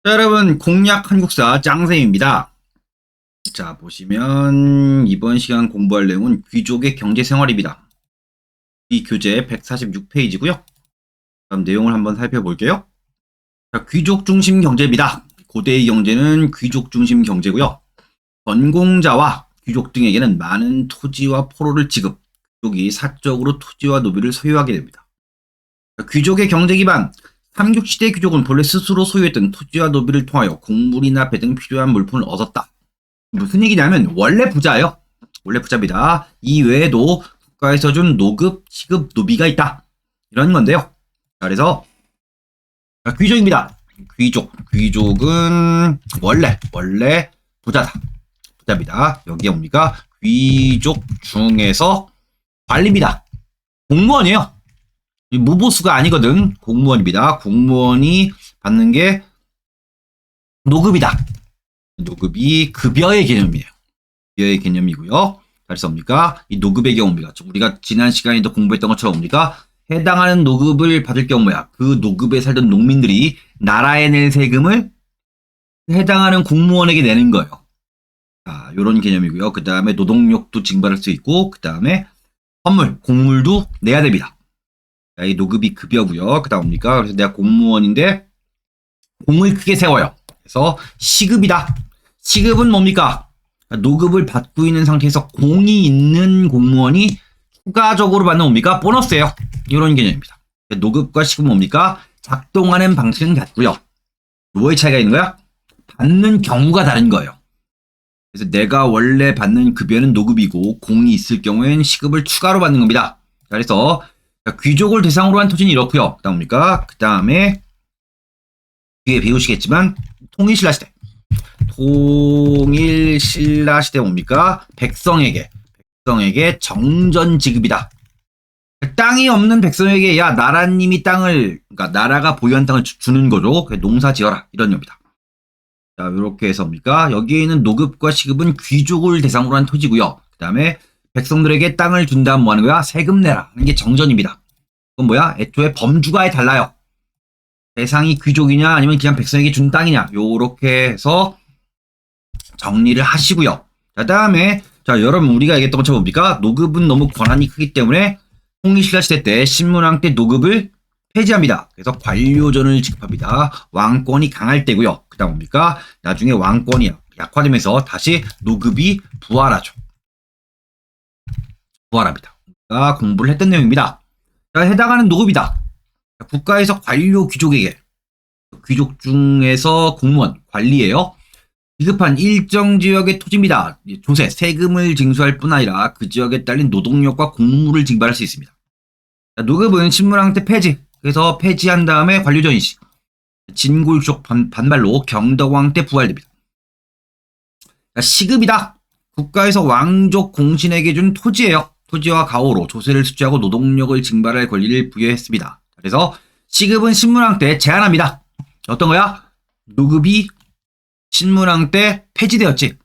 자, 여러분, 공략 한국사 짱쌤입니다. 자, 보시면 이번 시간 공부할 내용은 귀족의 경제생활입니다. 이 교재 146페이지고요. 다음 내용을 한번 살펴볼게요. 자, 귀족 중심 경제입니다. 고대의 경제는 귀족 중심 경제고요. 전공자와 귀족 등에게는 많은 토지와 포로를 지급, 귀족이 사적으로 토지와 노비를 소유하게 됩니다. 자, 귀족의 경제 기반, 삼국시대 귀족은 본래 스스로 소유했던 토지와 노비를 통하여 곡물이나 배 등 필요한 물품을 얻었다. 무슨 얘기냐면 원래 부자예요. 원래 부자입니다. 이 외에도 국가에서 준 노급, 시급, 노비가 있다. 이런 건데요. 자, 그래서 귀족입니다. 귀족은 원래 부자다. 부자입니다. 여기에 뭡니까? 귀족 중에서 관리입니다. 공무원이에요. 무보수가 아니거든. 공무원입니다. 공무원이 받는 게 노급이다. 노급이 급여의 개념이에요. 급여의 개념이고요. 그래서 뭡니까? 이 노급의 경우입니다. 우리가 지난 시간에도 공부했던 것처럼 뭡니까? 해당하는 노급을 받을 경우 뭐야? 그 노급에 살던 농민들이 나라에 낼 세금을 해당하는 공무원에게 내는 거예요. 자, 요런 개념이고요. 그 다음에 노동력도 징발할 수 있고, 그 다음에 선물, 곡물도 내야 됩니다. 자, 이 노급이 급여고요. 그 다음 뭡니까? 그래서 내가 공무원인데 공을 크게 세워요. 그래서 시급이다. 시급은 뭡니까? 노급을 받고 있는 상태에서 공이 있는 공무원이 추가적으로 받는 뭡니까? 보너스예요. 이런 개념입니다. 노급과 시급은 뭡니까? 작동하는 방식은 같고요. 뭐의 차이가 있는 거야? 받는 경우가 다른 거예요. 그래서 내가 원래 받는 급여는 노급이고 공이 있을 경우에는 시급을 추가로 받는 겁니다. 그래서 귀족을 대상으로 한 토지는 이렇고요. 그다음 뭡니까? 그 다음에 뒤에 배우시겠지만 통일신라 시대 뭡니까? 백성에게 정전 지급이다. 땅이 없는 백성에게 야 나라님이 땅을 그러니까 나라가 보유한 땅을 주는 거죠. 농사 지어라 이런 겁니다. 자, 이렇게 해서 뭡니까? 여기에 있는 노급과 시급은 귀족을 대상으로 한 토지고요. 그 다음에 백성들에게 땅을 준다면 뭐 하는 거야? 세금 내라 하는 게 정전입니다. 그건 뭐야? 애초에 범주가 달라요. 대상이 귀족이냐 아니면 그냥 백성에게 준 땅이냐 요렇게 해서 정리를 하시고요. 자, 다음에 자 여러분 우리가 얘기했던 것처럼 뭡니까? 노급은 너무 권한이 크기 때문에 통일신라 시대 때 신문왕 때 노급을 폐지합니다. 그래서 관료전을 지급합니다. 왕권이 강할 때고요. 그 다음 뭡니까? 나중에 왕권이 약화되면서 다시 노급이 부활하죠. 부활합니다. 우리가 공부를 했던 내용입니다. 자, 해당하는 노급이다. 국가에서 관료 귀족에게 귀족 중에서 공무원 관리예요. 지급한 일정 지역의 토지입니다. 조세 세금을 징수할 뿐 아니라 그 지역에 딸린 노동력과 곡물을 징발할 수 있습니다. 자, 노급은 신문왕 때 폐지. 그래서 폐지한 다음에 관료전이 진골족 반발로 경덕왕 때 부활됩니다. 자, 시급이다. 국가에서 왕족 공신에게 준 토지예요. 토지와 가오로 조세를 수취하고 노동력을 징발할 권리를 부여했습니다. 그래서 시급은 신문왕 때 제한합니다. 어떤 거야? 노급이 신문왕 때 폐지되었지.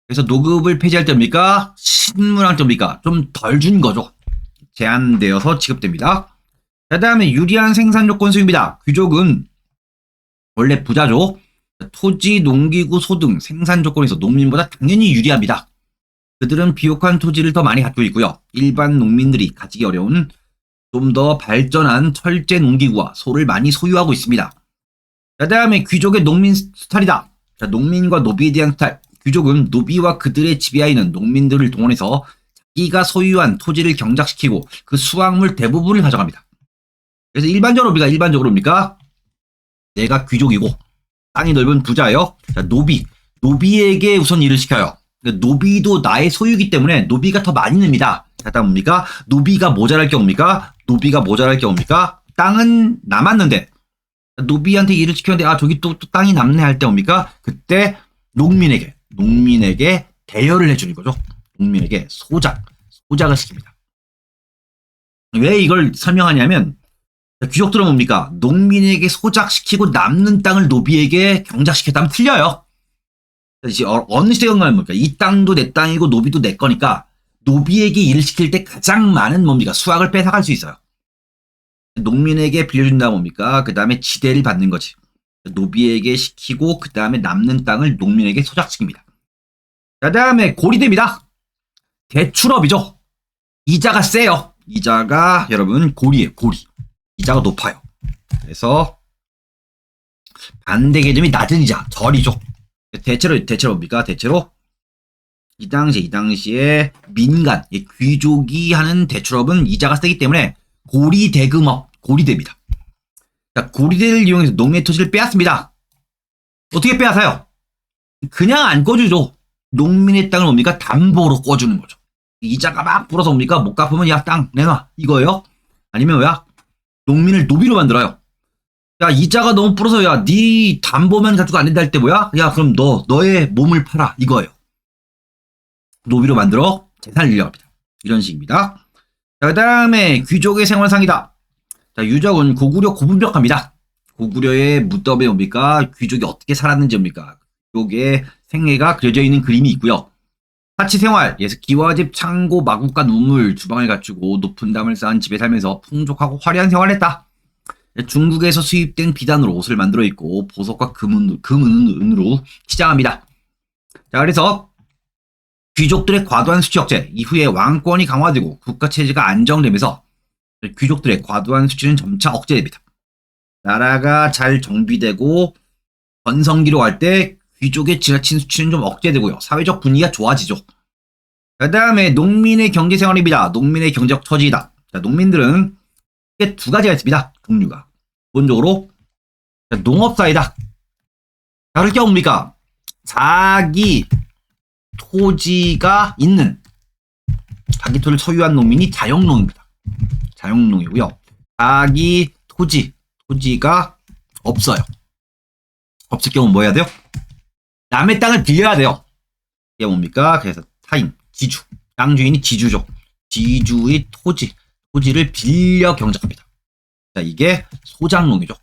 그래서 노급을 폐지할 때입니까? 신문왕 때입니까? 좀 덜 준 거죠. 제한되어서 지급됩니다. 그 다음에 유리한 생산 조건 수입니다. 귀족은 원래 부자죠. 토지, 농기구, 소 등 생산 조건에서 농민보다 당연히 유리합니다. 그들은 비옥한 토지를 더 많이 갖고 있고요. 일반 농민들이 가지기 어려운 좀 더 발전한 철제 농기구와 소를 많이 소유하고 있습니다. 그 다음에 귀족의 농민 스타일이다. 자, 농민과 노비에 대한 스타일. 귀족은 노비와 그들의 지배하에 있는 농민들을 동원해서 자기가 소유한 토지를 경작시키고 그 수확물 대부분을 가져갑니다. 그래서 일반적으로입니까? 내가 귀족이고 땅이 넓은 부자예요. 자, 노비에게 우선 일을 시켜요. 그러니까 노비도 나의 소유이기 때문에 노비가 더 많이 냅니다. 자, 다음 뭡니까? 노비가 모자랄 경우입니까? 땅은 남았는데 노비한테 일을 시켰는데 저기 또 땅이 남네 할 때 뭡니까? 그때 농민에게 대여를 해주는 거죠. 농민에게 소작을 시킵니다. 왜 이걸 설명하냐면 귀족들은 뭡니까? 농민에게 소작시키고 남는 땅을 노비에게 경작시켰다면 틀려요. 어느 시대에 건가요? 뭡니까? 이 땅도 내 땅이고 노비도 내 거니까 노비에게 일을 시킬 때 가장 많은 뭡니까? 수확을 뺏어갈 수 있어요. 농민에게 빌려준다 뭡니까? 그 다음에 지대를 받는 거지. 노비에게 시키고 그 다음에 남는 땅을 농민에게 소작시킵니다. 그 다음에 고리대입니다. 대출업이죠. 이자가 세요. 이자가 여러분 고리예요. 고리. 이자가 높아요. 그래서 반대 개념이 낮은 이자, 절이죠. 대체로 뭡니까? 대체로 이 당시에 민간, 귀족이 하는 대출업은 이자가 세기 때문에 고리대금업, 고리대입니다. 자, 고리대를 이용해서 농민의 토지를 빼앗습니다. 어떻게 빼앗아요? 그냥 안 꺼주죠. 농민의 땅을 뭡니까? 담보로 꺼주는 거죠. 이자가 막 불어서 뭡니까? 못 갚으면 야, 땅 내놔. 이거예요? 아니면 뭐야? 농민을 노비로 만들어요. 야, 이자가 너무 불어서 야, 네 담보만 가지고 안 된다 할 때 뭐야? 야, 그럼 너의 몸을 팔아. 이거예요. 노비로 만들어 재산을 일려갑니다. 이런 식입니다. 자, 그 다음에 귀족의 생활상이다. 자, 유적은 고구려 고분벽합니다. 고구려의 무덤에 뭡니까? 귀족이 어떻게 살았는지 뭡니까? 귀족의 생애가 그려져 있는 그림이 있고요. 사치생활, 예서 기와집, 창고, 마국간 우물, 주방을 갖추고 높은 담을 쌓은 집에 살면서 풍족하고 화려한 생활을 했다. 중국에서 수입된 비단으로 옷을 만들어 입고 보석과 금은으로 치장합니다. 자, 그래서 귀족들의 과도한 수치 억제, 이후에 왕권이 강화되고 국가체제가 안정되면서 귀족들의 과도한 수치는 점차 억제됩니다. 나라가 잘 정비되고 전성기로 갈 때 귀족의 지나친 수치는 좀 억제되고요. 사회적 분위기가 좋아지죠. 그 다음에 농민의 경제생활입니다. 농민의 경제적 처지이다. 자, 농민들은 크게 두 가지가 있습니다. 종류가. 기본적으로 농업사이다. 자, 그럴 경우 뭡니까? 자기 토지가 있는, 자기 토지를 소유한 농민이 자영농입니다. 자영농이고요. 자기 토지가 없어요. 없을 경우 뭐 해야 돼요? 남의 땅을 빌려야 돼요. 이게 뭡니까? 그래서 타인, 지주, 땅 주인이 지주죠. 지주의 토지를 빌려 경작합니다. 자, 이게 소작농이죠.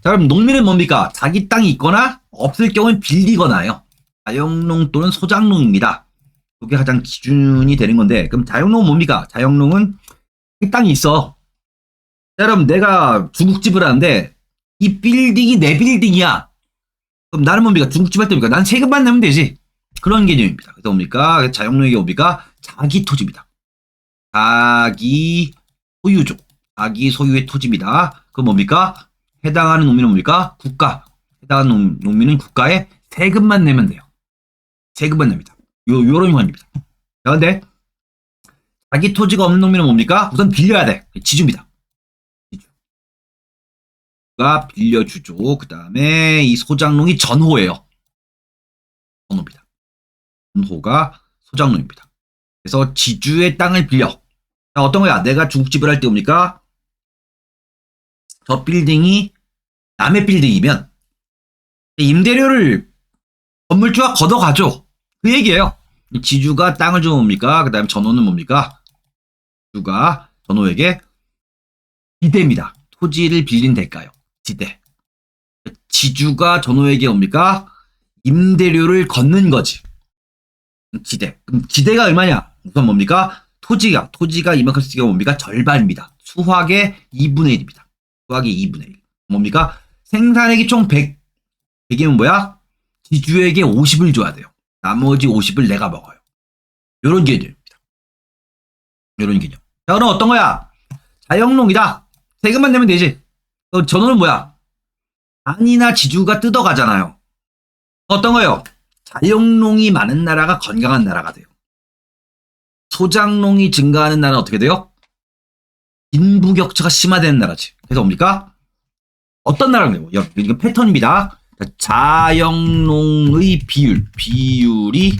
자, 그럼 농민은 뭡니까? 자기 땅이 있거나 없을 경우는 빌리거나요. 자영농 또는 소작농입니다. 그게 가장 기준이 되는 건데, 그럼 자영농은 뭡니까? 자영농은 이 땅이 있어. 자, 여러분, 내가 중국집을 하는데 이 빌딩이 내 빌딩이야. 그럼 나는 뭡니까? 중국집 할 때 뭡니까? 난 세금만 내면 되지. 그런 개념입니다. 그래서 뭡니까? 자영농이 뭡니까? 자기 토지입니다. 자기 소유죠. 자기 소유의 토지입니다. 그럼 뭡니까? 해당하는 농민은 뭡니까? 국가. 해당하는 농민은 국가에 세금만 내면 돼요. 세금만 냅니다. 요런 관입니다. 자, 근데 자기 토지가 없는 농민은 뭡니까? 우선 빌려야 돼. 지주입니다. 지주가 빌려주죠. 그 다음에 이 소작농이 전호예요. 전호입니다. 전호가 소작농입니다. 그래서 지주의 땅을 빌려. 자, 어떤 거야? 내가 중국집을 할 때 뭡니까? 저 빌딩이 남의 빌딩이면 임대료를 건물주가 걷어가죠. 그 얘기예요. 지주가 땅을 주면 뭡니까? 그 다음에 전호는 뭡니까? 지주가 전호에게 지대입니다. 토지를 빌린 대가요. 지대. 지주가 전호에게 뭡니까? 임대료를 걷는 거지. 지대. 그럼 지대가 얼마냐? 우선 뭡니까? 토지가 이만큼 쓰기가 뭡니까? 절반입니다. 수확의 2분의 1입니다. 수확의 2분의 1. 뭡니까? 생산액이 총 100이면 뭐야? 지주에게 50을 줘야 돼요. 나머지 50을 내가 먹어요. 요런 개념입니다. 요런 개념. 자, 그럼 어떤 거야? 자영농이다. 세금만 내면 되지. 전호는 뭐야? 안이나 지주가 뜯어가잖아요. 어떤 거요? 자영농이 많은 나라가 건강한 나라가 돼요. 소작농이 증가하는 나라는 어떻게 돼요? 빈부격차가 심화되는 나라지. 그래서 뭡니까? 어떤 나라는 돼요? 이건 패턴입니다. 자영농의 비율이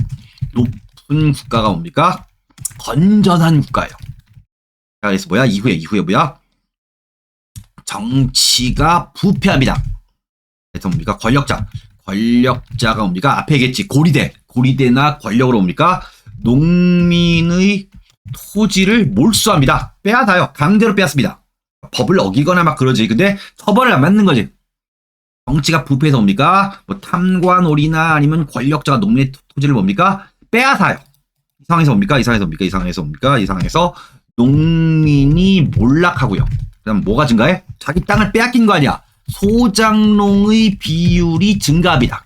높은 국가가 뭡니까? 건전한 국가예요. 자, 그래서 뭐야? 이후에 뭐야? 정치가 부패합니다. 그래서 뭡니까? 권력자가 뭡니까? 앞에 얘기했지. 고리대나 권력으로 뭡니까? 농민의 토지를 몰수합니다. 빼앗아요. 강제로 빼앗습니다. 법을 어기거나 막 그러지. 근데 처벌을 안 받는 거지. 정치가 부패해서 뭡니까? 뭐 탐관오리나 아니면 권력자가 농민의 토지를 뭡니까? 빼앗아요. 이 상황에서 농민이 몰락하고요. 그다음 뭐가 증가해? 자기 땅을 빼앗긴 거 아니야. 소장농의 비율이 증가합니다.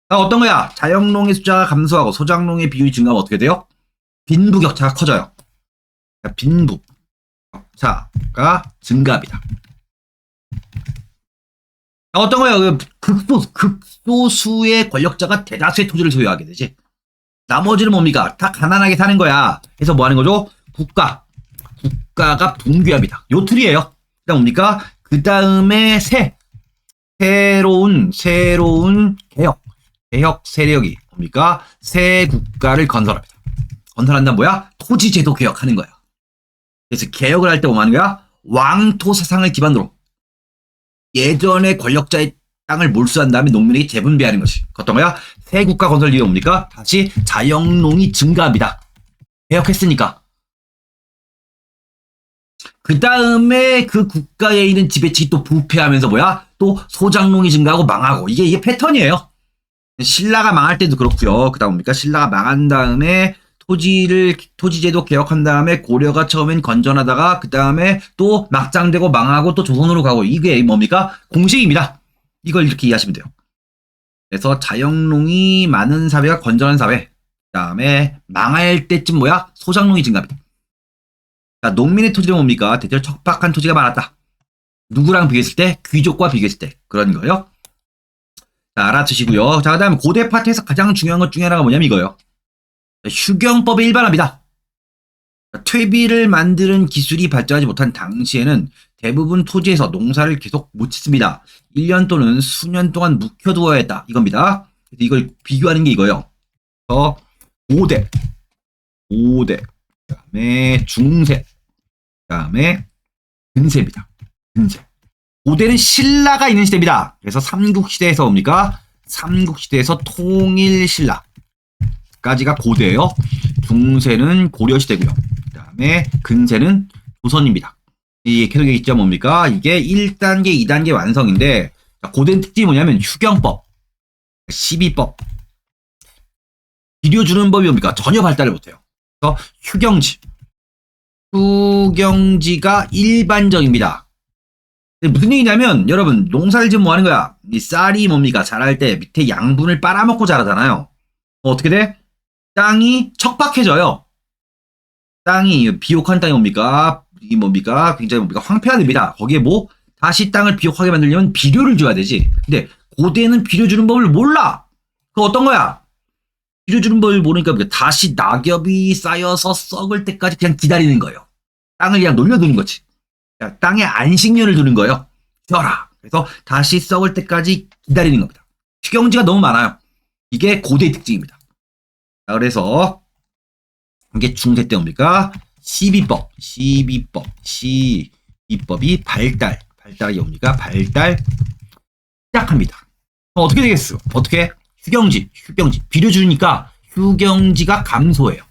어떤 거야? 자영농의 숫자가 감소하고 소장농의 비율이 증가하면 어떻게 돼요? 빈부격차가 커져요. 빈부격차가 증가합니다. 어떤 거야? 극소수의 권력자가 대다수의 토지를 소유하게 되지. 나머지는 뭡니까? 다 가난하게 사는 거야. 그래서 뭐 하는 거죠? 국가가 붕괴합니다. 요 틀이에요. 그다음 뭡니까? 그 다음에 새로운 개혁 세력이 뭡니까? 새 국가를 건설합니다. 건설한다면 뭐야? 토지제도 개혁하는 거야. 그래서 개혁을 할 때 뭐 하는 거야? 왕토 사상을 기반으로 예전의 권력자의 땅을 몰수한 다음에 농민에게 재분배하는 것이 어떤 거야? 새 국가 건설 이유가 뭡니까? 다시 자영농이 증가합니다. 개혁했으니까. 그 다음에 그 국가에 있는 지배층이 또 부패하면서 뭐야? 또 소장농이 증가하고 망하고 이게 패턴이에요. 신라가 망할 때도 그렇고요. 그 다음 뭡니까? 신라가 망한 다음에 토지제도 개혁한 다음에 고려가 처음엔 건전하다가 그 다음에 또 막장되고 망하고 또 조선으로 가고 이게 뭡니까? 공식입니다. 이걸 이렇게 이해하시면 돼요. 그래서 자영농이 많은 사회가 건전한 사회. 그 다음에 망할 때쯤 뭐야? 소장농이 증가합니다. 자, 농민의 토지는 뭡니까? 대체로 척박한 토지가 많았다. 누구랑 비교했을 때? 귀족과 비교했을 때. 그런 거예요. 자, 알아두시고요. 자, 그 다음에 고대 파트에서 가장 중요한 것 중에 하나가 뭐냐면 이거예요. 휴경법의 일반화입니다. 퇴비를 만드는 기술이 발전하지 못한 당시에는 대부분 토지에서 농사를 계속 못 짓습니다. 1년 또는 수년 동안 묵혀두어야 했다. 이겁니다. 이걸 비교하는 게 이거예요. 그래서 5대, 그 다음에 중세, 그 다음에 근세입니다. 근세. 5대는 신라가 있는 시대입니다. 그래서 삼국시대에서 뭡니까? 삼국시대에서 통일신라. 까지가 고대예요. 중세는 고려시대고요. 그 다음에 근세는 조선입니다. 이 계속에 있죠 뭡니까? 이게 1단계, 2단계 완성인데 고대는 특징이 뭐냐면 휴경법, 시비법, 비료 주는 법이 뭡니까? 전혀 발달을 못해요. 그래서 휴경지가 일반적입니다. 무슨 얘기냐면 여러분 농사를 지으면 뭐 하는 거야? 이 쌀이 뭡니까? 자랄 때 밑에 양분을 빨아먹고 자라잖아요. 어떻게 돼? 땅이 척박해져요. 땅이 비옥한 땅이 뭡니까? 이 뭡니까? 굉장히 뭡니까? 황폐화됩니다. 거기에 뭐 다시 땅을 비옥하게 만들려면 비료를 줘야 되지. 근데 고대는 비료 주는 법을 몰라. 그거 어떤 거야? 비료 주는 법을 모르니까 다시 낙엽이 쌓여서 썩을 때까지 그냥 기다리는 거예요. 땅을 그냥 놀려두는 거지. 땅에 안식년을 두는 거예요. 쉬어라. 그래서 다시 썩을 때까지 기다리는 겁니다. 휴경지가 너무 많아요. 이게 고대의 특징입니다. 자, 그래서 이게 중세 때 뭡니까? 시비법이 발달이 옵니까? 발달 시작합니다. 어떻게 되겠어? 어떻게? 휴경지 비료 주니까 휴경지가 감소해요.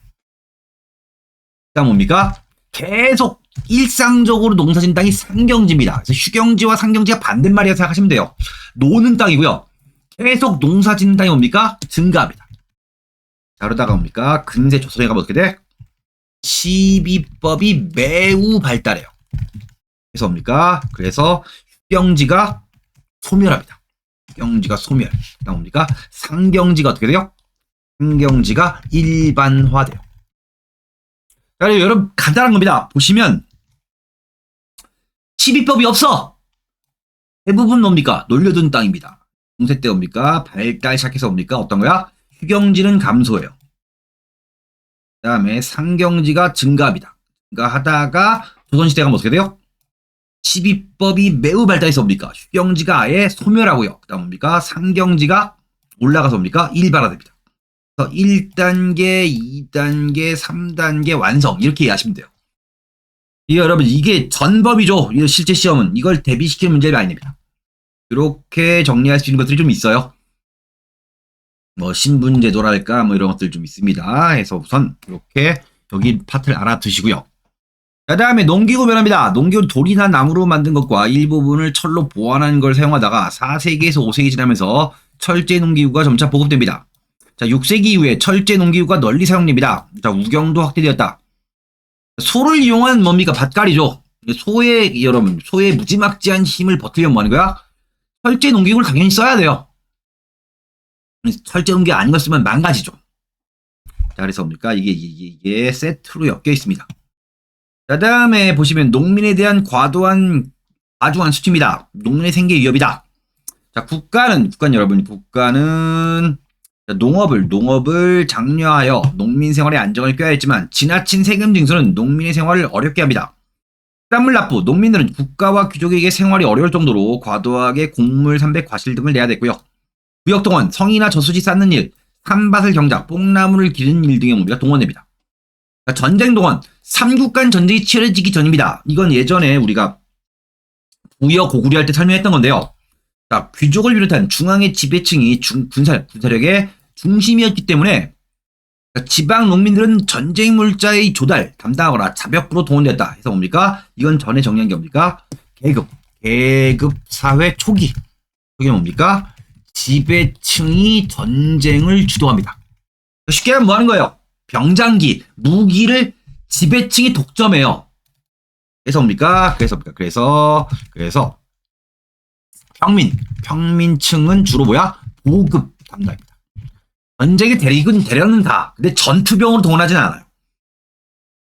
그다음 뭡니까? 계속 일상적으로 농사진 땅이 상경지입니다. 그래서 휴경지와 상경지가 반대말이라고 생각하시면 돼요. 노는 땅이고요. 계속 농사짓는 땅이 뭡니까? 증가합니다. 자, 그러다가 뭡니까? 근세 조선에 가면 어떻게 돼? 시비법이 매우 발달해요. 그래서 뭡니까? 그래서 휴경지가 소멸합니다. 휴경지가 소멸. 그다음 뭡니까? 상경지가 어떻게 돼요? 상경지가 일반화돼요. 자, 여러분 간단한 겁니다. 보시면 시비법이 없어. 대부분 뭡니까? 놀려둔 땅입니다. 중세 때 뭡니까? 발달 시작해서 뭡니까? 어떤 거야? 휴경지는 감소해요. 그 다음에 상경지가 증가합니다. 증가하다가 조선시대가 뭐 어떻게 돼요? 시비법이 매우 발달해서 뭡니까? 휴경지가 아예 소멸하고요. 그 다음 뭡니까? 상경지가 올라가서 뭡니까? 일반화됩니다. 그래서 1단계, 2단계, 3단계 완성 이렇게 이해하시면 돼요. 여러분 이게 전법이죠. 실제 시험은 이걸 대비시키는 문제가 아닙니다. 이렇게 정리할 수 있는 것들이 좀 있어요. 뭐 신분제도랄까 뭐 이런 것들 좀 있습니다. 해서 우선 이렇게 여기 파트를 알아두시고요. 그 다음에 농기구 변화입니다. 농기구 돌이나 나무로 만든 것과 일부분을 철로 보완한 걸 사용하다가 4세기에서 5세기 지나면서 철제 농기구가 점차 보급됩니다. 자, 6세기 이후에 철제 농기구가 널리 사용됩니다. 자, 우경도 확대되었다. 소를 이용한 뭡니까? 밭갈이죠. 소의 무지막지한 힘을 버티려면 뭐 하는 거야? 철제 농기구를 당연히 써야 돼요. 철제 농기구 아닌 걸 쓰면 망가지죠. 자, 그래서 뭡니까? 이게 세트로 엮여 있습니다. 자, 다음에 보시면 농민에 대한 과중한 수치입니다. 농민의 생계 위협이다. 자, 국가는 농업을 장려하여 농민 생활의 안정을 꾀하였지만 지나친 세금 징수는 농민의 생활을 어렵게 합니다. 수산물 납부, 농민들은 국가와 귀족에게 생활이 어려울 정도로 과도하게 곡물, 삼백, 과실 등을 내야 됐고요. 구역동원, 성이나 저수지 쌓는 일, 산밭을 경작, 뽕나무를 기르는 일 등의 우리가 동원됩니다. 자, 전쟁 동원, 삼국간 전쟁이 치열해지기 전입니다. 이건 예전에 우리가 부여 고구려 할 때 설명했던 건데요. 자, 귀족을 비롯한 중앙의 지배층이 군사력의 중심이었기 때문에 지방 농민들은 전쟁 물자의 조달 담당하거나 자벽부로 동원됐다 해서 뭡니까? 이건 전에 정리한 게 뭡니까? 계급 사회 초기. 이게 뭡니까? 지배층이 전쟁을 주도합니다. 쉽게 하면 뭐 하는 거예요? 병장기, 무기를 지배층이 독점해요. 그래서 뭡니까? 그래서 평민층은 주로 뭐야? 보급 담당입니다. 전쟁에 데려는다. 근데 전투병으로 동원하지는 않아요.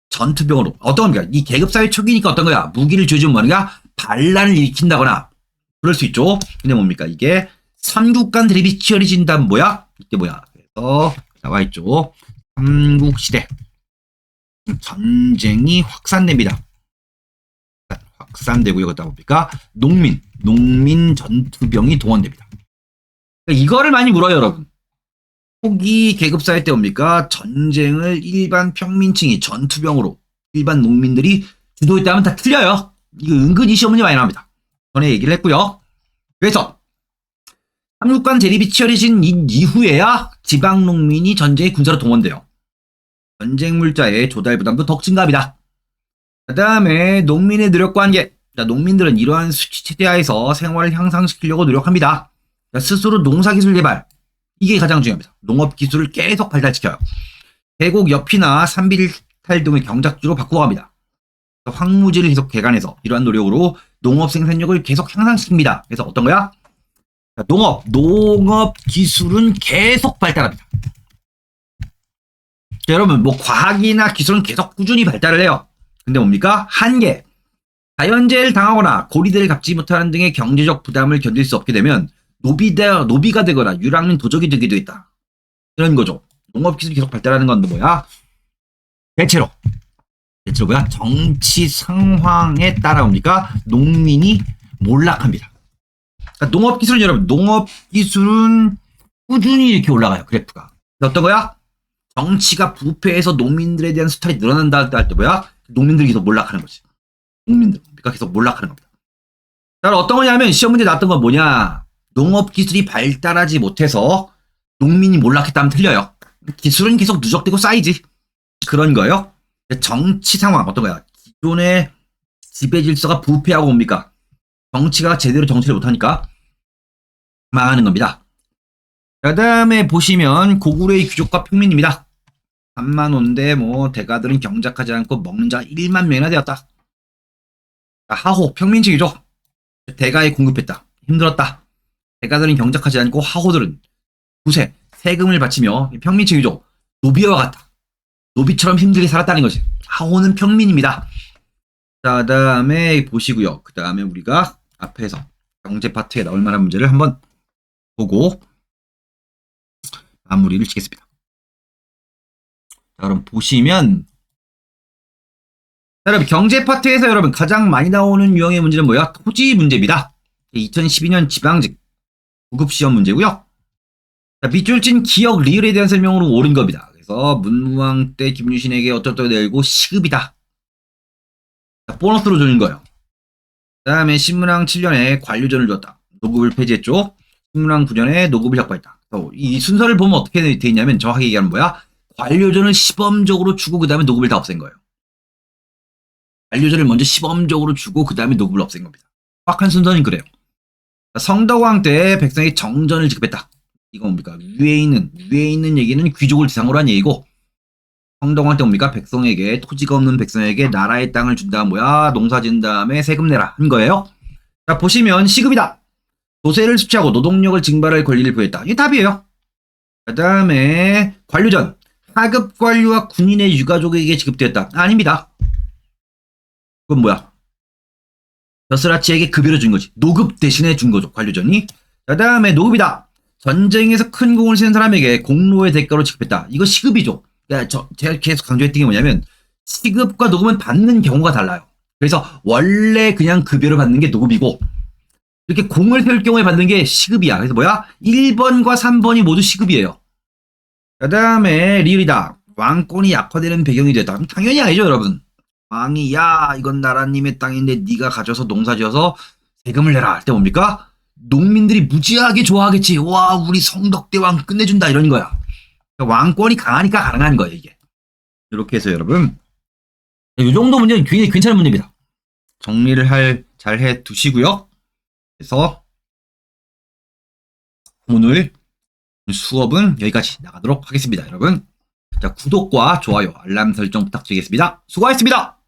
전투병으로. 어떤 겁니까? 이 계급사회 초기니까 어떤 거야? 무기를 쥐어주면 뭐냐? 반란을 일으킨다거나 그럴 수 있죠. 근데 뭡니까? 이게 삼국간 대립이 치열해진다면 뭐야? 이때 뭐야? 그래서 나와 있죠. 삼국시대. 전쟁이 확산됩니다. 확산되고요. 그러다 뭡니까? 농민 전투병이 동원됩니다. 이거를 많이 물어요, 여러분. 초기 계급사회 때 뭡니까? 전쟁을 일반 평민층이 전투병으로 일반 농민들이 주도했다면 다 틀려요. 이거 은근히 시험 문제 많이 나옵니다. 전에 얘기를 했고요. 그래서 삼국간 대립이 치열해진 이후에야 지방 농민이 전쟁에 군사로 동원돼요. 전쟁 물자의 조달 부담도 더 증가합니다. 그 다음에 농민의 노력과 한계. 자, 농민들은 이러한 수치 최대화에서 생활을 향상시키려고 노력합니다. 자, 스스로 농사기술 개발. 이게 가장 중요합니다. 농업기술을 계속 발달시켜요. 계곡 옆이나 산비탈 등을 경작지로 바꾸어갑니다. 황무지를 계속 개간해서 이러한 노력으로 농업 생산력을 계속 향상시킵니다. 그래서 어떤 거야? 자, 농업기술은 계속 발달합니다. 자, 여러분, 뭐 과학이나 기술은 계속 꾸준히 발달을 해요. 근데 뭡니까? 한계. 자연재해를 당하거나 고리대를 갚지 못하는 등의 경제적 부담을 견딜 수 없게 되면 노비가 되거나 유랑민 도적이 되기도 했다. 이런 거죠. 농업기술이 계속 발달하는 건 뭐야? 대체로 뭐야? 정치 상황에 따라 옵니까? 농민이 몰락합니다. 그러니까 농업기술은 꾸준히 이렇게 올라가요. 그래프가. 어떤 거야? 정치가 부패해서 농민들에 대한 수탈이 늘어난다 할 때 뭐야? 농민들이 계속 몰락하는 거지. 농민들이 계속 몰락하는 겁니다. 자, 어떤 거냐면 시험 문제 나왔던 건 뭐냐? 농업기술이 발달하지 못해서 농민이 몰락했다면 틀려요. 기술은 계속 누적되고 쌓이지. 그런 거예요. 정치 상황 어떤 거야? 기존의 지배 질서가 부패하고 뭡니까? 정치가 제대로 정치를 못하니까 망하는 겁니다. 그 다음에 보시면 고구려의 귀족과 평민입니다. 3만 원대 대가들은 경작하지 않고 먹는 자가 1만 명이나 되었다. 하호 평민층이죠. 대가에 공급했다. 힘들었다. 대가들은 경작하지 않고 하호들은 구세, 세금을 바치며 평민층이죠. 노비와 같다. 노비처럼 힘들게 살았다는 거지. 하호는 평민입니다. 자, 그 다음에 보시고요. 그 다음에 우리가 앞에서 경제 파트에 나올 만한 문제를 한번 보고 마무리를 짓겠습니다. 자, 그럼 보시면 자, 여러분 경제 파트에서 여러분 가장 많이 나오는 유형의 문제는 뭐야? 토지 문제입니다. 2012년 지방직 구급시험 문제고요. 자, 밑줄 친 기억 리을에 대한 설명으로 옳은 겁니다. 그래서 문무왕 때 김유신에게 어쩌다 내고 시급이다. 자, 보너스로 주는 거예요. 그 다음에 신문왕 7년에 관료전을 줬다. 노급을 폐지했죠. 신문왕 9년에 노급을 혁파했다. 이 순서를 보면 어떻게 돼 있냐면 정확하게 얘기하면 뭐야? 관료전을 시범적으로 주고 그 다음에 노급을 다 없앤 거예요. 관료전을 먼저 시범적으로 주고 그 다음에 노급을 없앤 겁니다. 확한 순서는 그래요. 성덕왕 때 백성에게 정전을 지급했다. 이거 뭡니까? 위에 있는 얘기는 귀족을 대상으로 한 얘기고, 성덕왕 때 뭡니까? 백성에게, 토지가 없는 백성에게 나라의 땅을 준 다음 농사 지은 다음에 세금 내라 한 거예요. 자, 보시면 시급이다. 조세를 수취하고 노동력을 증발할 권리를 부여했다. 이게 답이에요. 그 다음에 관료전. 하급 관료와 군인의 유가족에게 지급되었다. 아닙니다. 그건 뭐야? 벼슬아치에게 급여를 준 거지. 노급 대신에 준 거죠. 관료전이. 그 다음에 노급이다. 전쟁에서 큰 공을 세운 사람에게 공로의 대가로 지급했다. 이거 시급이죠. 그러니까 제가 계속 강조했던 게 뭐냐면 시급과 노급은 받는 경우가 달라요. 그래서 원래 그냥 급여를 받는 게 노급이고 이렇게 공을 세울 경우에 받는 게 시급이야. 그래서 뭐야? 1번과 3번이 모두 시급이에요. 그 다음에 리을이다. 왕권이 약화되는 배경이 됐다. 당연히 아니죠, 여러분. 왕이 야 이건 나라님의 땅인데 네가 가져서 농사지어서 세금을 내라 할 때 뭡니까? 농민들이 무지하게 좋아하겠지. 와 우리 성덕대왕 끝내준다 이런 거야. 그러니까 왕권이 강하니까 가능한 거예요 이게. 이렇게 해서 여러분 이 정도 문제는 굉장히 괜찮은 문제입니다. 정리를 잘 해 두시고요. 그래서 오늘 수업은 여기까지 나가도록 하겠습니다. 여러분 자 구독과 좋아요 알람 설정 부탁드리겠습니다. 수고하셨습니다.